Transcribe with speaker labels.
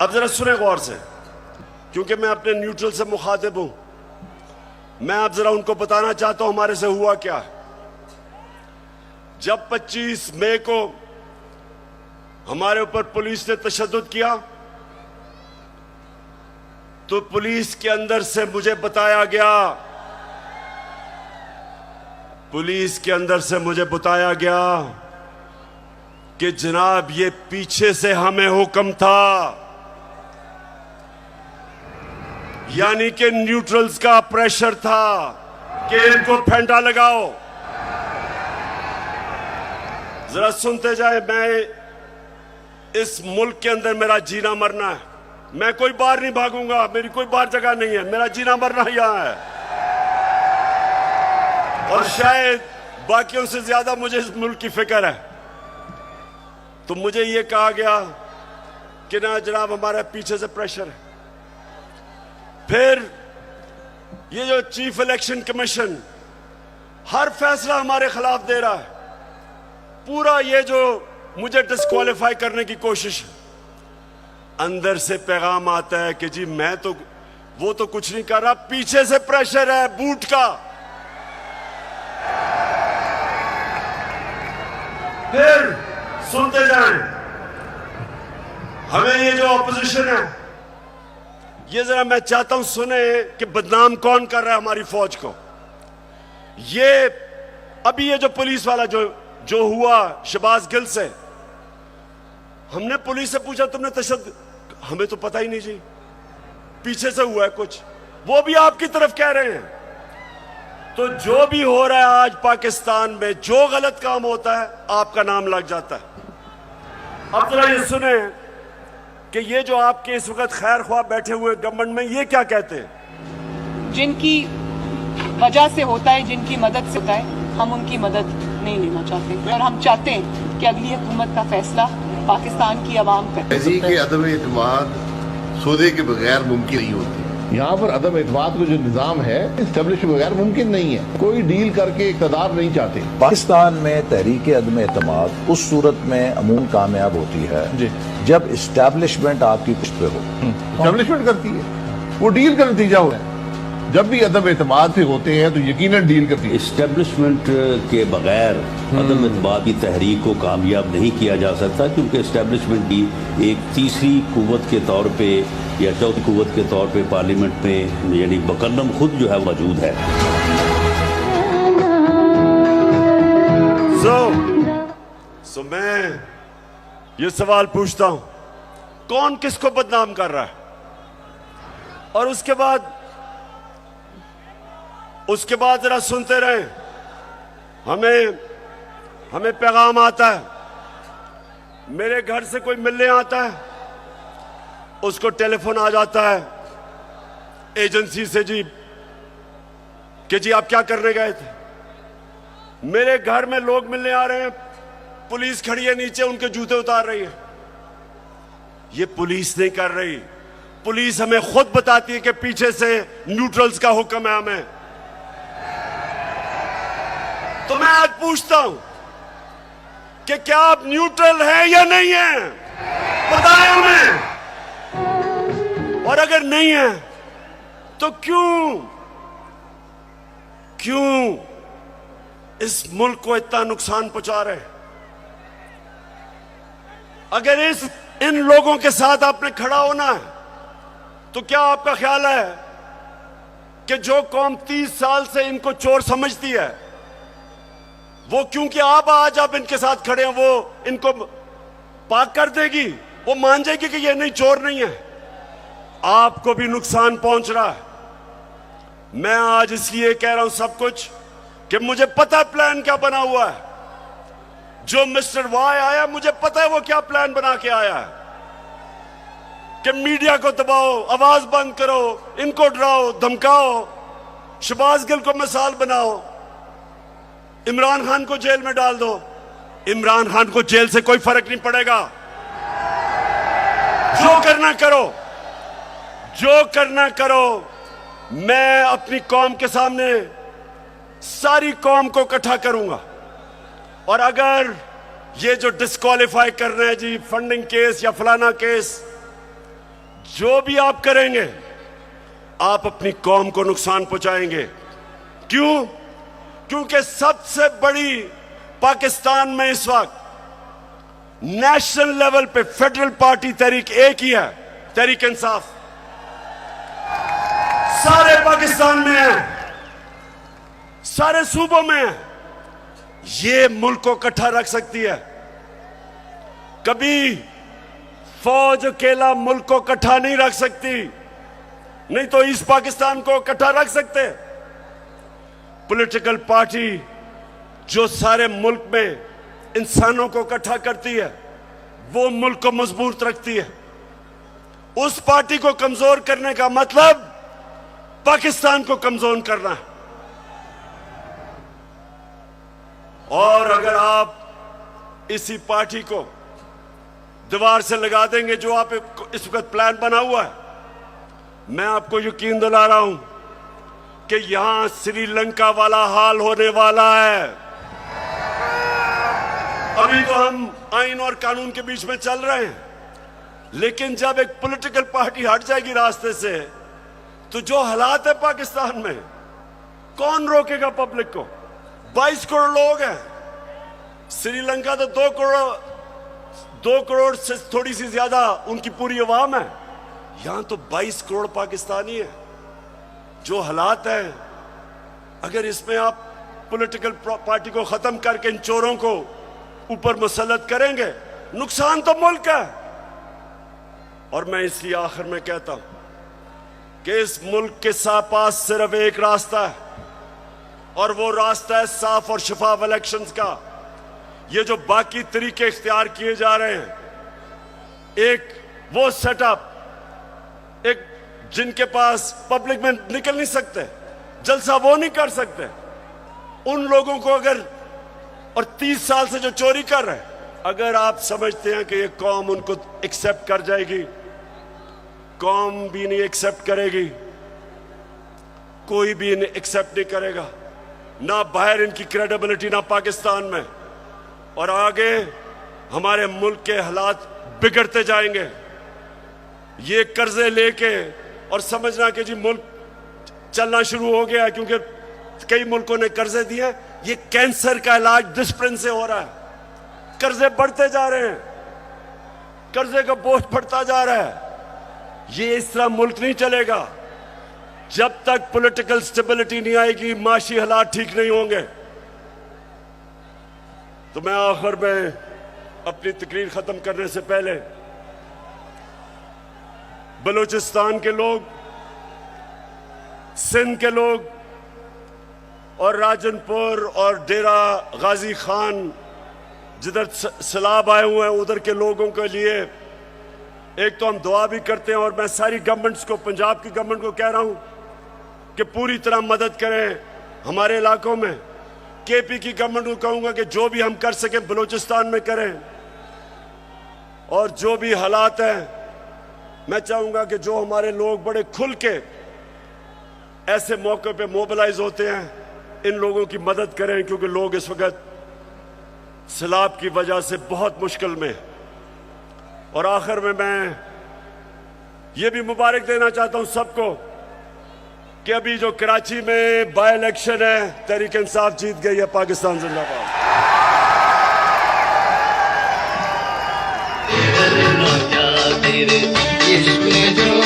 Speaker 1: अब जरा सुने गौर से, क्योंकि मैं अपने न्यूट्रल से मुखातिब हूं। मैं अब जरा उनको बताना चाहता हूं हमारे से हुआ क्या। जब 25 मई को हमारे ऊपर पुलिस ने तशद्दुद किया तो पुलिस के अंदर से मुझे बताया गया, कि जनाब ये पीछे से हमें हुक्म था, यानी कि न्यूट्रल्स का प्रेशर था कि इनको फेंटा लगाओ। जरा सुनते जाए, मैं इस मुल्क के अंदर मेरा जीना मरना है। मैं कोई बाहर नहीं भागूंगा, मेरी कोई बाहर जगह नहीं है, मेरा जीना मरना यहां है। और शायद बाकियों से ज्यादा मुझे इस मुल्क की फिक्र है। तो मुझे यह कहा गया कि ना जनाब हमारा पीछे से प्रेशर है। फिर ये जो चीफ इलेक्शन कमीशन हर फैसला हमारे खिलाफ दे रहा है, पूरा ये जो मुझे डिस्क्वालीफाई करने की कोशिश है, अंदर से पैगाम आता है कि जी वो तो कुछ नहीं कर रहा, पीछे से प्रेशर है बूट का। फिर सुनते जाएं, हमें ये जो ऑपोजिशन है, ये जरा मैं चाहता हूं सुने कि बदनाम कौन कर रहा है हमारी फौज को। ये अभी ये जो पुलिस वाला जो हुआ शहबाज गिल से, हमने पुलिस से पूछा तुमने तशद्दुद, हमें तो पता ही नहीं जी, पीछे से हुआ है कुछ, वो भी आपकी तरफ कह रहे हैं। तो जो भी हो रहा है आज पाकिस्तान में, जो गलत काम होता है आपका नाम लग जाता है। अब जरा ये सुने कि ये जो आपके इस वक्त खैर ख्वाह बैठे हुए गवर्नमेंट में, ये क्या कहते हैं।
Speaker 2: जिनकी वजह से होता है, जिनकी मदद से होता है, हम उनकी मदद नहीं लेना चाहते और हम चाहते हैं कि अगली हुकूमत का फैसला पाकिस्तान की आवाम पर।
Speaker 3: तहरीक अदम एतमाद सौदे के बगैर मुमकिन नहीं होती।
Speaker 4: यहाँ पर अदम एतमाद का जो निज़ाम है इस्टेब्लिश बगैर मुमकिन नहीं है। कोई डील करके इक़्तिदार नहीं चाहते।
Speaker 5: पाकिस्तान में तहरीक अदम एतमाद उस सूरत में अमूमन कामयाब होती है जी, जब इस्टेब्लिशमेंट आपकी पुष्ट पे हो।
Speaker 4: इस्टेब्लिशमेंट करती है, वो डील का नतीजा हुआ है। जब भी अदम एतमाद से होते हैं तो यकीनन डील करती है।
Speaker 6: इस्टेब्लिशमेंट के बगैर अदम एतमाद की तहरीक को कामयाब नहीं किया जा सकता, क्योंकि इस्टेब्लिशमेंट की एक तीसरी कुव्वत के तौर पे या चौथी कुव्वत के तौर पे पार्लियामेंट में यानी मुकर्रम खुद जो है मौजूद है।
Speaker 1: सो मैं ये सवाल पूछता हूं, कौन किसको बदनाम कर रहा है। और उसके बाद जरा सुनते रहे, हमें पैगाम आता है, मेरे घर से कोई मिलने आता है, उसको टेलीफोन आ जाता है एजेंसी से जी कि जी आप क्या करने गए थे। मेरे घर में लोग मिलने आ रहे हैं, पुलिस खड़ी है नीचे, उनके जूते उतार रही है। ये पुलिस नहीं कर रही, पुलिस हमें खुद बताती है कि पीछे से न्यूट्रल्स का हुक्म है हमें। तो मैं आज पूछता हूं कि क्या आप न्यूट्रल हैं या नहीं हैं, बताएं हमें। और अगर नहीं है तो क्यों इस मुल्क को इतना नुकसान पहुंचा रहे हैं। अगर इन लोगों के साथ आपने खड़ा होना है तो क्या आपका ख्याल है कि जो कौम 30 साल से इनको चोर समझती है, वो क्योंकि आप आज इनके साथ खड़े हैं, वो इनको पाक कर देगी, वो मान जाएगी कि ये नहीं, चोर नहीं है। आपको भी नुकसान पहुंच रहा है। मैं आज इसलिए कह रहा हूं सब कुछ कि मुझे पता है प्लान क्या बना हुआ है। जो मिस्टर वाई आया, मुझे पता है वो क्या प्लान बना के आया है कि मीडिया को दबाओ, आवाज बंद करो, इनको डराओ धमकाओ, शहबाज गिल को मिसाल बनाओ, इमरान खान को जेल में डाल दो। इमरान खान को जेल से कोई फर्क नहीं पड़ेगा। जो करना करो। मैं अपनी कौम के सामने सारी कौम को इकट्ठा करूंगा, और अगर ये जो डिस्क्वालीफाई कर रहे हैं जी फंडिंग केस या फलाना केस, जो भी आप करेंगे आप अपनी कौम को नुकसान पहुंचाएंगे। क्यों? क्योंकि सबसे बड़ी पाकिस्तान में इस वक्त नेशनल लेवल पे फेडरल पार्टी तहरीक एक ही है, तहरीक इंसाफ। सारे पाकिस्तान में है, सारे सूबों में है। ये मुल्क को इकट्ठा रख सकती है। कभी फौज अकेला मुल्क को इकट्ठा नहीं रख सकती, नहीं तो इस पाकिस्तान को इकट्ठा रख सकते। पॉलिटिकल पार्टी जो सारे मुल्क में इंसानों को इकट्ठा करती है वो मुल्क को मजबूत रखती है। उस पार्टी को कमजोर करने का मतलब पाकिस्तान को कमजोर करना है। और अगर आप इसी पार्टी को दीवार से लगा देंगे जो आप इस वक्त प्लान बना हुआ है, मैं आपको यकीन दिला रहा हूं कि यहां श्रीलंका वाला हाल होने वाला है। अभी तो हम आइन और कानून के बीच में चल रहे हैं, लेकिन जब एक पॉलिटिकल पार्टी हट जाएगी रास्ते से तो जो हालात है पाकिस्तान में, कौन रोकेगा पब्लिक को? 22 करोड़ लोग हैं। श्रीलंका तो 2 करोड़ से थोड़ी सी ज्यादा उनकी पूरी आवाम है। यहां तो 22 करोड़ पाकिस्तानी है। जो हालात है, अगर इसमें आप पॉलिटिकल पार्टी को खत्म करके इन चोरों को ऊपर मुसल्लत करेंगे, नुकसान तो मुल्क है। और मैं इसलिए आखिर में कहता हूं कि इस मुल्क के पास सिर्फ एक रास्ता है, और वो रास्ता है साफ और शफाफ इलेक्शंस का। ये जो बाकी तरीके इख्तियार किए जा रहे हैं, एक वो सेटअप, एक जिनके पास पब्लिक में निकल नहीं सकते, जलसा वो नहीं कर सकते, उन लोगों को अगर, और 30 साल से जो चोरी कर रहे हैं, अगर आप समझते हैं कि ये कौम उनको एक्सेप्ट कर जाएगी, कौम भी नहीं एक्सेप्ट करेगी, कोई भी इन्हें एक्सेप्ट नहीं करेगा, ना बाहर इनकी क्रेडिबिलिटी, ना पाकिस्तान में। और आगे हमारे मुल्क के हालात बिगड़ते जाएंगे। ये कर्जे लेके और समझना कि जी मुल्क चलना शुरू हो गया क्योंकि कई मुल्कों ने कर्जे दिए, ये कैंसर का इलाज डिस्प्रिन से हो रहा है। कर्जे बढ़ते जा रहे हैं, कर्जे का बोझ बढ़ता जा रहा है। ये इस तरह मुल्क नहीं चलेगा। जब तक पॉलिटिकल स्टेबिलिटी नहीं आएगी, माशी हालात ठीक नहीं होंगे। तो मैं आखिर में अपनी तकरीर खत्म करने से पहले बलूचिस्तान के लोग, सिंध के लोग और राजनपुर और डेरा गाजी खान जिधर सैलाब आए हुए हैं उधर के लोगों के लिए एक तो हम दुआ भी करते हैं, और मैं सारी गवर्नमेंट्स को, पंजाब की गवर्नमेंट को कह रहा हूं कि पूरी तरह मदद करें हमारे इलाकों में। केपी की गवर्नमेंट को कहूंगा कि जो भी हम कर सकें बलूचिस्तान में करें, और जो भी हालात हैं मैं चाहूंगा कि जो हमारे लोग बड़े खुल के ऐसे मौके पे मोबिलाइज होते हैं, इन लोगों की मदद करें, क्योंकि लोग इस वक्त सैलाब की वजह से बहुत मुश्किल में। और आखिर में मैं ये भी मुबारक देना चाहता हूं सबको कि अभी जो कराची में बाय इलेक्शन है, तहरीक इंसाफ जीत गई है। पाकिस्तान जिंदाबाद।
Speaker 7: तेरे इश्क में जो